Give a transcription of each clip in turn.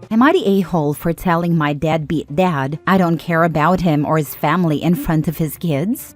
Am I the a-hole for telling my deadbeat dad I don't care about him or his family in front of his kids?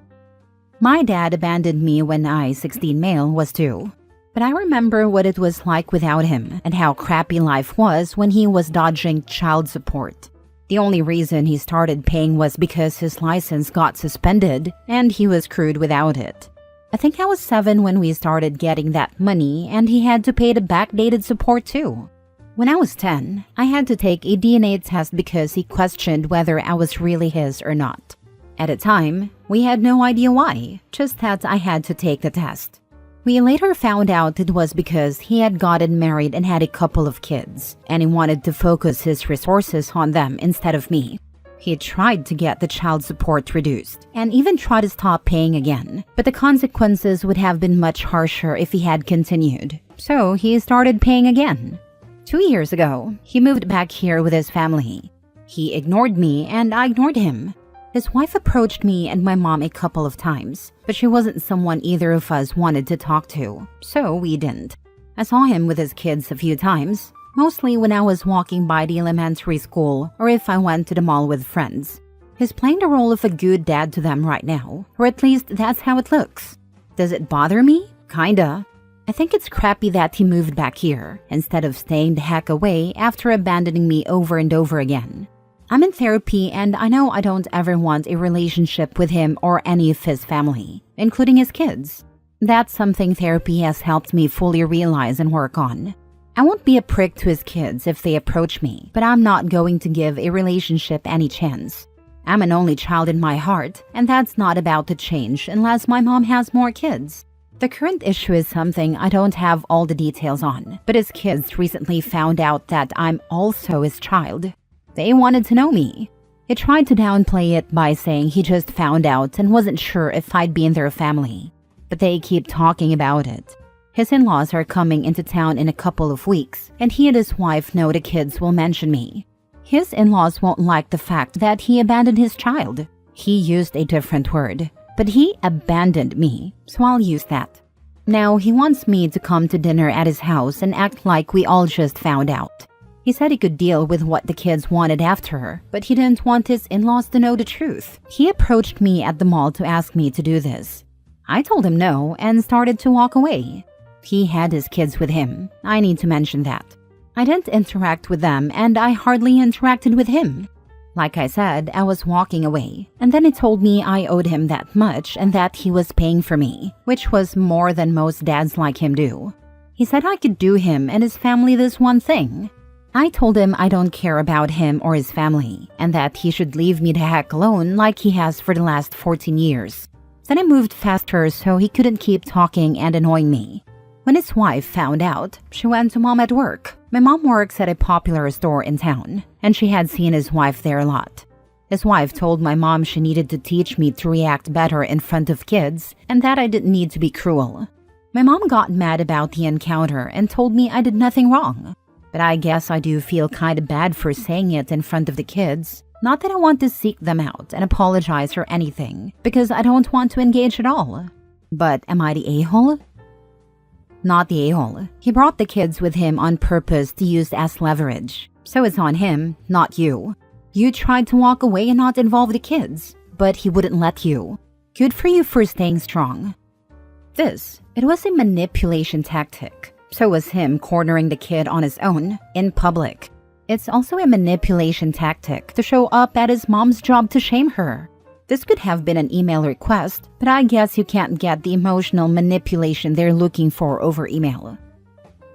My dad abandoned me when I, 16 male, was 2. But I remember what it was like without him and how crappy life was when he was dodging child support. The only reason he started paying was because his license got suspended and he was screwed without it. I think I was 7 when we started getting that money and he had to pay the backdated support too. When I was 10, I had to take a DNA test because he questioned whether I was really his or not. At the time, we had no idea why, just that I had to take the test. We later found out it was because he had gotten married and had a couple of kids, and he wanted to focus his resources on them instead of me. He tried to get the child support reduced, and even tried to stop paying again, but the consequences would have been much harsher if he had continued. So he started paying again. 2 years ago, he moved back here with his family. He ignored me and I ignored him. His wife approached me and my mom a couple of times, but she wasn't someone either of us wanted to talk to, so we didn't. I saw him with his kids a few times, mostly when I was walking by the elementary school or if I went to the mall with friends. He's playing the role of a good dad to them right now, or at least that's how it looks. Does it bother me? Kinda. I think it's crappy that he moved back here, instead of staying the heck away after abandoning me over and over again. I'm in therapy and I know I don't ever want a relationship with him or any of his family, including his kids. That's something therapy has helped me fully realize and work on. I won't be a prick to his kids if they approach me, but I'm not going to give a relationship any chance. I'm an only child in my heart, and that's not about to change unless my mom has more kids. The current issue is something I don't have all the details on, but his kids recently found out that I'm also his child. They wanted to know me. He tried to downplay it by saying he just found out and wasn't sure if I'd be in their family. But they keep talking about it. His in-laws are coming into town in a couple of weeks, and he and his wife know the kids will mention me. His in-laws won't like the fact that he abandoned his child. He used a different word, but he abandoned me, so I'll use that. Now he wants me to come to dinner at his house and act like we all just found out. He said he could deal with what the kids wanted after, but he didn't want his in-laws to know the truth. He approached me at the mall to ask me to do this. I told him no and started to walk away. He had his kids with him. I need to mention that. I didn't interact with them and I hardly interacted with him. Like I said, I was walking away, and then he told me I owed him that much and that he was paying for me, which was more than most dads like him do. He said I could do him and his family this one thing. I told him I don't care about him or his family, and that he should leave me the heck alone like he has for the last 14 years. Then I moved faster so he couldn't keep talking and annoying me. When his wife found out, she went to mom at work. My mom works at a popular store in town, and she had seen his wife there a lot. His wife told my mom she needed to teach me to react better in front of kids, and that I didn't need to be cruel. My mom got mad about the encounter and told me I did nothing wrong. But I guess I do feel kinda bad for saying it in front of the kids. Not that I want to seek them out and apologize or anything, because I don't want to engage at all. But am I the a-hole? Not the a-hole. He brought the kids with him on purpose to use as leverage. So it's on him, not you. You tried to walk away and not involve the kids, but he wouldn't let you. Good for you for staying strong. It was a manipulation tactic. So was him cornering the kid on his own, in public. It's also a manipulation tactic to show up at his mom's job to shame her. This could have been an email request, but I guess you can't get the emotional manipulation they're looking for over email.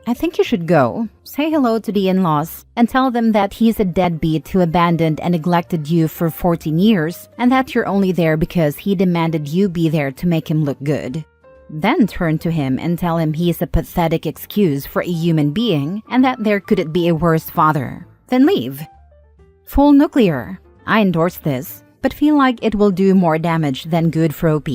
I think you should go, say hello to the in-laws, and tell them that he's a deadbeat who abandoned and neglected you for 14 years, and that you're only there because he demanded you be there to make him look good. Then turn to him and tell him he's a pathetic excuse for a human being and that there couldn't be a worse father. Then leave. Full nuclear. I endorse this, but feel like it will do more damage than good for OP.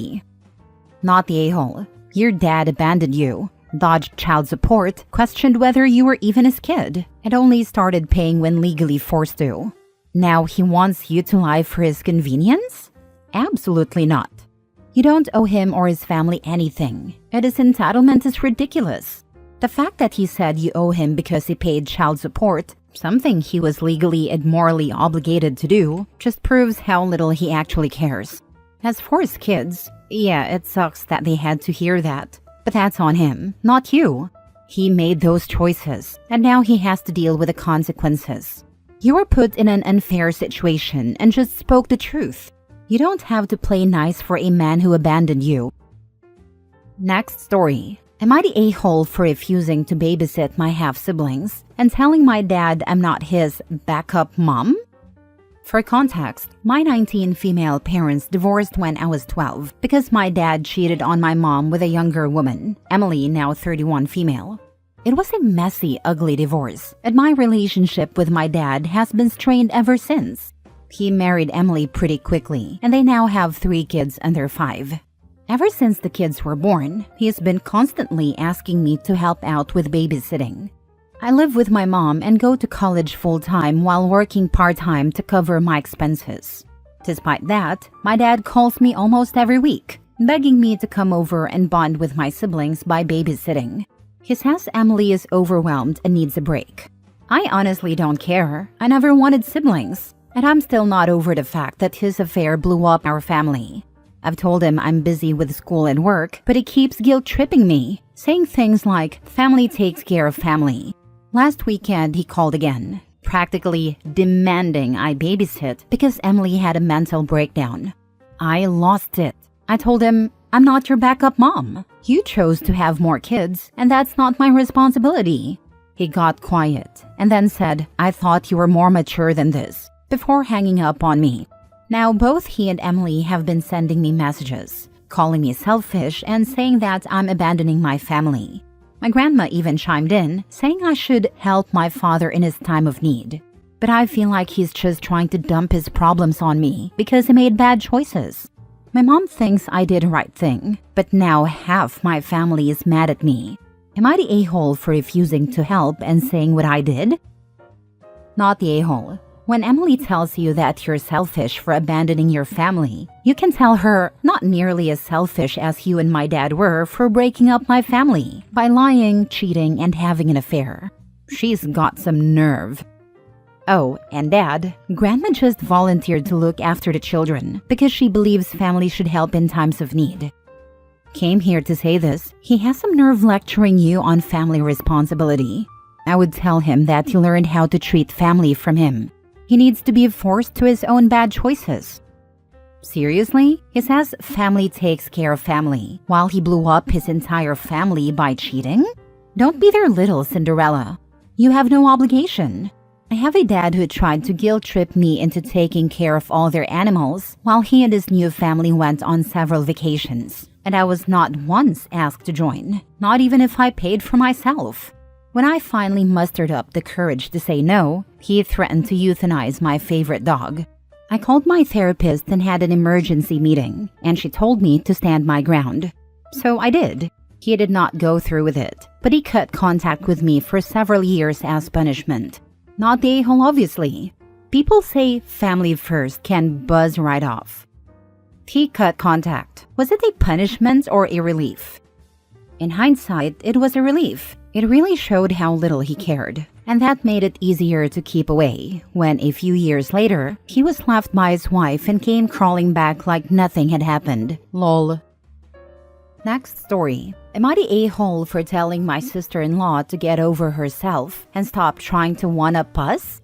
Not the a-hole. Your dad abandoned you, dodged child support, questioned whether you were even his kid, and only started paying when legally forced to. Now he wants you to lie for his convenience? Absolutely not. You don't owe him or his family anything, and his entitlement is ridiculous. The fact that he said you owe him because he paid child support Something he was legally and morally obligated to do just proves how little he actually cares. As for his kids, yeah, it sucks that they had to hear that. But that's on him, not you. He made those choices, and now he has to deal with the consequences. You were put in an unfair situation and just spoke the truth. You don't have to play nice for a man who abandoned you. Next story. Am I the a-hole for refusing to babysit my half-siblings and telling my dad I'm not his backup mom? For context, my 19 female parents divorced when I was 12 because my dad cheated on my mom with a younger woman, Emily, now 31 female. It was a messy, ugly divorce, and my relationship with my dad has been strained ever since. He married Emily pretty quickly, and they now have 3 kids under 5. Ever since the kids were born, he has been constantly asking me to help out with babysitting. I live with my mom and go to college full-time while working part-time to cover my expenses. Despite that, my dad calls me almost every week, begging me to come over and bond with my siblings by babysitting. He says Emily is overwhelmed and needs a break. I honestly don't care. I never wanted siblings, and I'm still not over the fact that his affair blew up our family. I've told him I'm busy with school and work, but he keeps guilt-tripping me, saying things like, family takes care of family. Last weekend, he called again, practically demanding I babysit because Emily had a mental breakdown. I lost it. I told him, I'm not your backup mom. You chose to have more kids, and that's not my responsibility. He got quiet and then said, I thought you were more mature than this, before hanging up on me. Now, both he and Emily have been sending me messages, calling me selfish and saying that I'm abandoning my family. My grandma even chimed in, saying I should help my father in his time of need. But I feel like he's just trying to dump his problems on me because he made bad choices. My mom thinks I did the right thing, but now half my family is mad at me. Am I the a-hole for refusing to help and saying what I did? Not the a-hole. When Emily tells you that you're selfish for abandoning your family, you can tell her not nearly as selfish as you and my dad were for breaking up my family by lying, cheating, and having an affair. She's got some nerve. Oh, and Dad, Grandma just volunteered to look after the children because she believes family should help in times of need. Came here to say this, he has some nerve lecturing you on family responsibility. I would tell him that he learned how to treat family from him. He needs to be forced to his own bad choices. Seriously? He says family takes care of family, while he blew up his entire family by cheating? Don't be their little Cinderella. You have no obligation. I have a dad who tried to guilt-trip me into taking care of all their animals, while he and his new family went on several vacations, and I was not once asked to join, not even if I paid for myself. When I finally mustered up the courage to say no, he threatened to euthanize my favorite dog. I called my therapist and had an emergency meeting, and she told me to stand my ground. So I did. He did not go through with it, but he cut contact with me for several years as punishment. Not the a-hole, obviously. People say family first can buzz right off. He cut contact. Was it a punishment or a relief? In hindsight, it was a relief. It really showed how little he cared, and that made it easier to keep away when, a few years later, he was left by his wife and came crawling back like nothing had happened. Lol. Next story. Am I the a-hole for telling my sister-in-law to get over herself and stop trying to one-up us?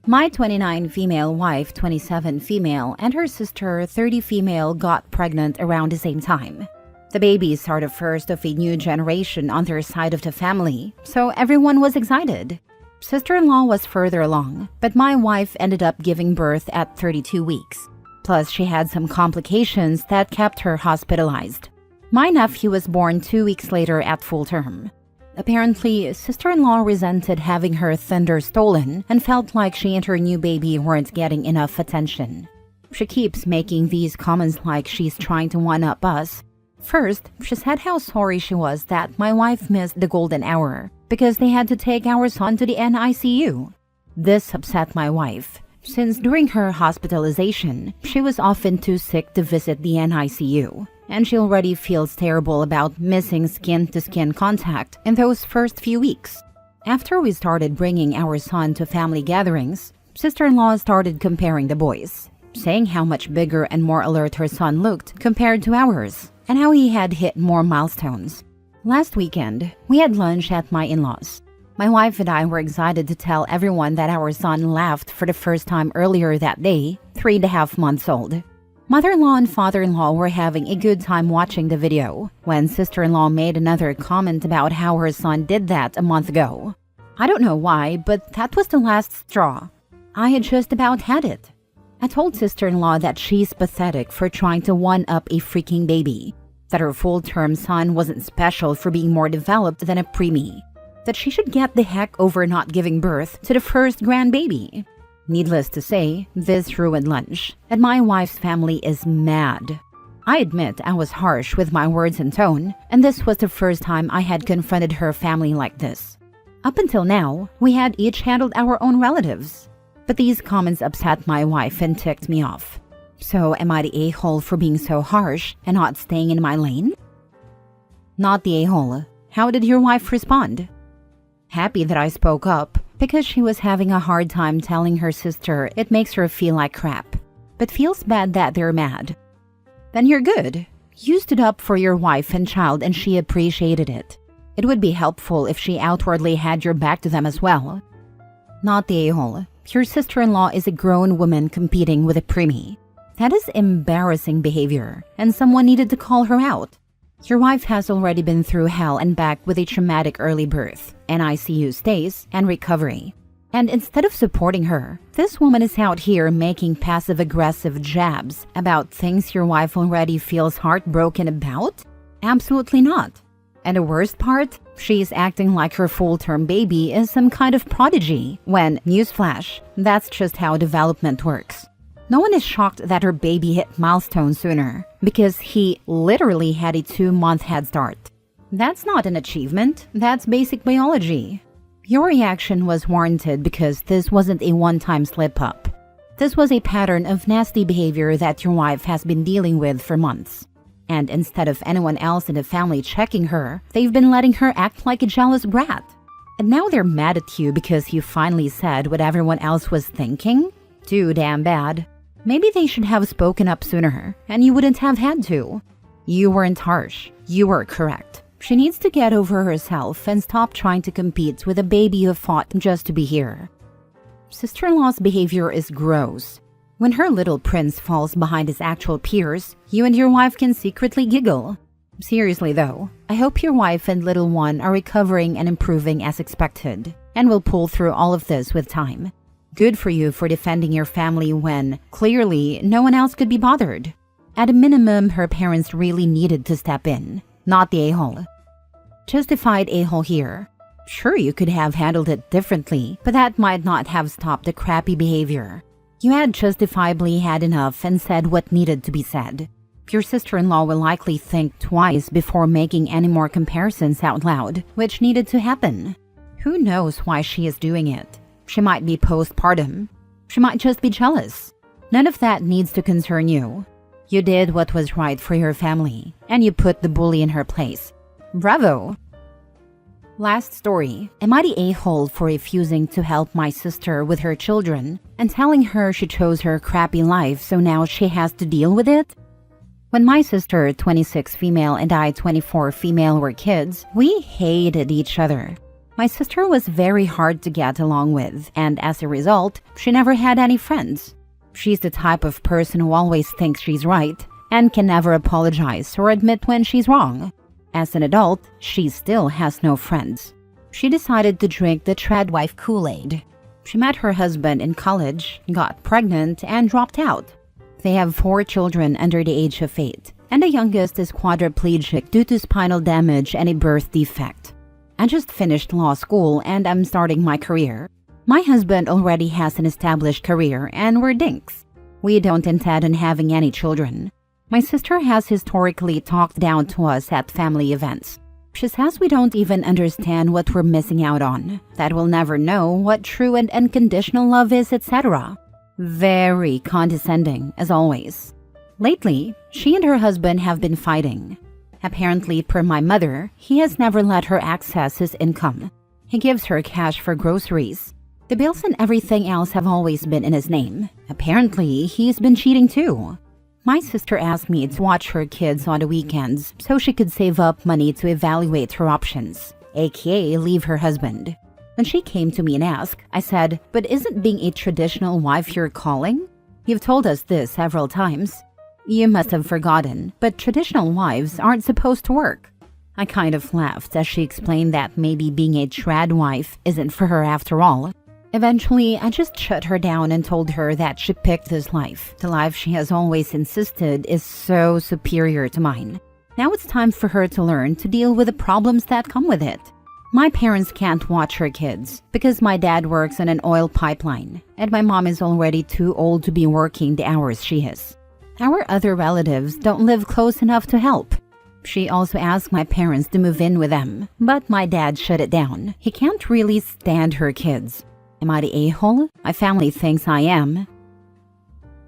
My 29 female wife, 27 female, and her sister, 30 female, got pregnant around the same time. The babies are the first of a new generation on their side of the family, so everyone was excited. Sister-in-law was further along, but my wife ended up giving birth at 32 weeks. Plus, she had some complications that kept her hospitalized. My nephew was born 2 weeks later at full term. Apparently, sister-in-law resented having her thunder stolen and felt like she and her new baby weren't getting enough attention. She keeps making these comments like she's trying to one-up us. First, she said how sorry she was that my wife missed the golden hour because they had to take our son to the NICU. This upset my wife, since during her hospitalization, she was often too sick to visit the NICU, and she already feels terrible about missing skin-to-skin contact in those first few weeks. After we started bringing our son to family gatherings, sister-in-law started comparing the boys, saying how much bigger and more alert her son looked compared to ours, and how he had hit more milestones. Last weekend, we had lunch at my in-laws. My wife and I were excited to tell everyone that our son laughed for the first time earlier that day, 3.5 months old. Mother-in-law and father-in-law were having a good time watching the video when sister-in-law made another comment about how her son did that a month ago. I don't know why, but that was the last straw. I had just about had it. I told sister-in-law that she's pathetic for trying to one-up a freaking baby, that her full-term son wasn't special for being more developed than a preemie, that she should get the heck over not giving birth to the first grandbaby. Needless to say, this ruined lunch, and my wife's family is mad. I admit I was harsh with my words and tone, and this was the first time I had confronted her family like this. Up until now, we had each handled our own relatives, but these comments upset my wife and ticked me off. So am I the a-hole for being so harsh and not staying in my lane? Not the a-hole. How did your wife respond? Happy that I spoke up, because she was having a hard time telling her sister it makes her feel like crap, but feels bad that they're mad. Then you're good. You stood up for your wife and child and she appreciated it. It would be helpful if she outwardly had your back to them as well. Not the a-hole. Your sister-in-law is a grown woman competing with a preemie. That is embarrassing behavior, and someone needed to call her out. Your wife has already been through hell and back with a traumatic early birth, an ICU stays, and recovery. And instead of supporting her, this woman is out here making passive-aggressive jabs about things your wife already feels heartbroken about? Absolutely not. And the worst part, she's acting like her full-term baby is some kind of prodigy, when, newsflash, that's just how development works. No one is shocked that her baby hit milestones sooner, because he literally had a 2-month head start. That's not an achievement, that's basic biology. Your reaction was warranted because this wasn't a one-time slip-up. This was a pattern of nasty behavior that your wife has been dealing with for months. And instead of anyone else in the family checking her, they've been letting her act like a jealous brat. And now they're mad at you because you finally said what everyone else was thinking? Too damn bad. Maybe they should have spoken up sooner, and you wouldn't have had to. You weren't harsh. You were correct. She needs to get over herself and stop trying to compete with a baby who fought just to be here. Sister-in-law's behavior is gross. When her little prince falls behind his actual peers, you and your wife can secretly giggle. Seriously though, I hope your wife and little one are recovering and improving as expected, and will pull through all of this with time. Good for you for defending your family when, clearly, no one else could be bothered. At a minimum, her parents really needed to step in, not the a-hole. Justified a-hole here. Sure, you could have handled it differently, but that might not have stopped the crappy behavior. You had justifiably had enough and said what needed to be said. Your sister-in-law will likely think twice before making any more comparisons out loud, which needed to happen. Who knows why she is doing it? She might be postpartum. She might just be jealous. None of that needs to concern you. You did what was right for your family, and you put the bully in her place. Bravo! Last story. Am I the a-hole for refusing to help my sister with her children and telling her she chose her crappy life so now she has to deal with it? When my sister, 26 female, and I, 24 female, were kids, we hated each other. My sister was very hard to get along with, and as a result, she never had any friends. She's the type of person who always thinks she's right and can never apologize or admit when she's wrong. As an adult, she still has no friends. She decided to drink the Tradwife Kool-Aid. She met her husband in college, got pregnant, and dropped out. They have 4 children under the age of 8, and the youngest is quadriplegic due to spinal damage and a birth defect. I just finished law school and I'm starting my career. My husband already has an established career and we're dinks. We don't intend on having any children. My sister has historically talked down to us at family events. She says we don't even understand what we're missing out on, that we'll never know what true and unconditional love is, etc. Very condescending, as always. Lately, she and her husband have been fighting. Apparently, per my mother, he has never let her access his income. He gives her cash for groceries. The bills and everything else have always been in his name. Apparently, he's been cheating too. My sister asked me to watch her kids on the weekends so she could save up money to evaluate her options, aka leave her husband. When she came to me and asked, I said, "But isn't being a traditional wife your calling? You've told us this several times." "You must have forgotten, but traditional wives aren't supposed to work." I kind of laughed as she explained that maybe being a trad wife isn't for her after all. Eventually, I just shut her down and told her that she picked this life. The life she has always insisted is so superior to mine. Now it's time for her to learn to deal with the problems that come with it. My parents can't watch her kids because my dad works on an oil pipeline, and my mom is already too old to be working the hours she is. Our other relatives don't live close enough to help. She also asked my parents to move in with them, but my dad shut it down. He can't really stand her kids. Am I the a-hole? My family thinks I am.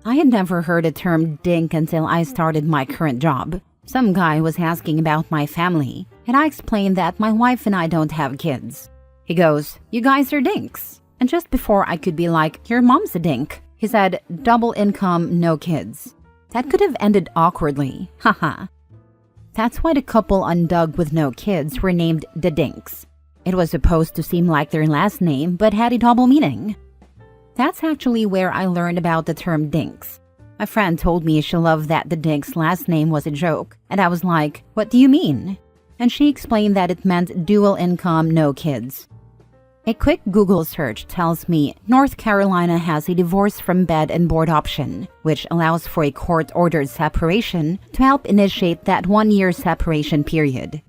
I had never heard the term dink until I started my current job. Some guy was asking about my family, and I explained that my wife and I don't have kids. He goes, "You guys are dinks." And just before I could be like, "Your mom's a dink," he said, "Double income, no kids." That could have ended awkwardly, haha. That's why the couple on Doug with no kids were named the Dinks. It was supposed to seem like their last name, but had a double meaning. That's actually where I learned about the term dinks. My friend told me she loved that the Dinks' last name was a joke, and I was like, "What do you mean?" And she explained that it meant dual income, no kids. A quick Google search tells me North Carolina has a divorce from bed and board option, which allows for a court-ordered separation to help initiate that 1-year separation period.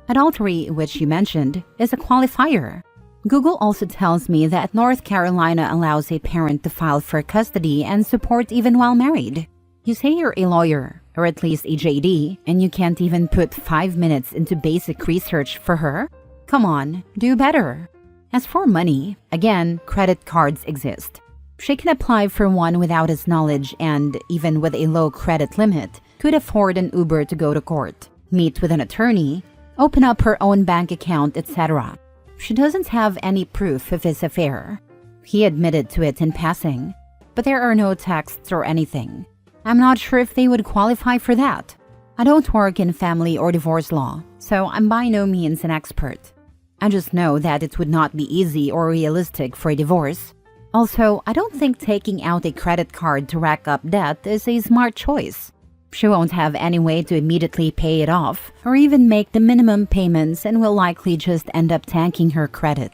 Adultery, which you mentioned, is a qualifier. Google also tells me that North Carolina allows a parent to file for custody and support even while married. You say you're a lawyer, or at least a JD, and you can't even put 5 minutes into basic research for her? Come on, do better. As for money, again, credit cards exist. She can apply for one without his knowledge and, even with a low credit limit, could afford an Uber to go to court, meet with an attorney, open up her own bank account, etc. She doesn't have any proof of his affair. He admitted to it in passing, but there are no texts or anything. I'm not sure if they would qualify for that. I don't work in family or divorce law, so I'm by no means an expert. I just know that it would not be easy or realistic for a divorce. Also, I don't think taking out a credit card to rack up debt is a smart choice. She won't have any way to immediately pay it off or even make the minimum payments and will likely just end up tanking her credit.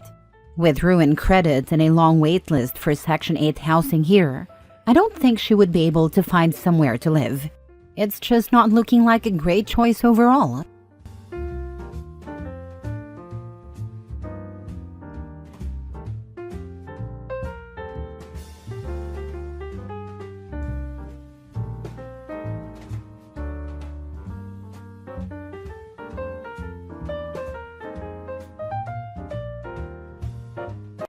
With ruined credit and a long wait list for Section 8 housing here, I don't think she would be able to find somewhere to live. It's just not looking like a great choice overall.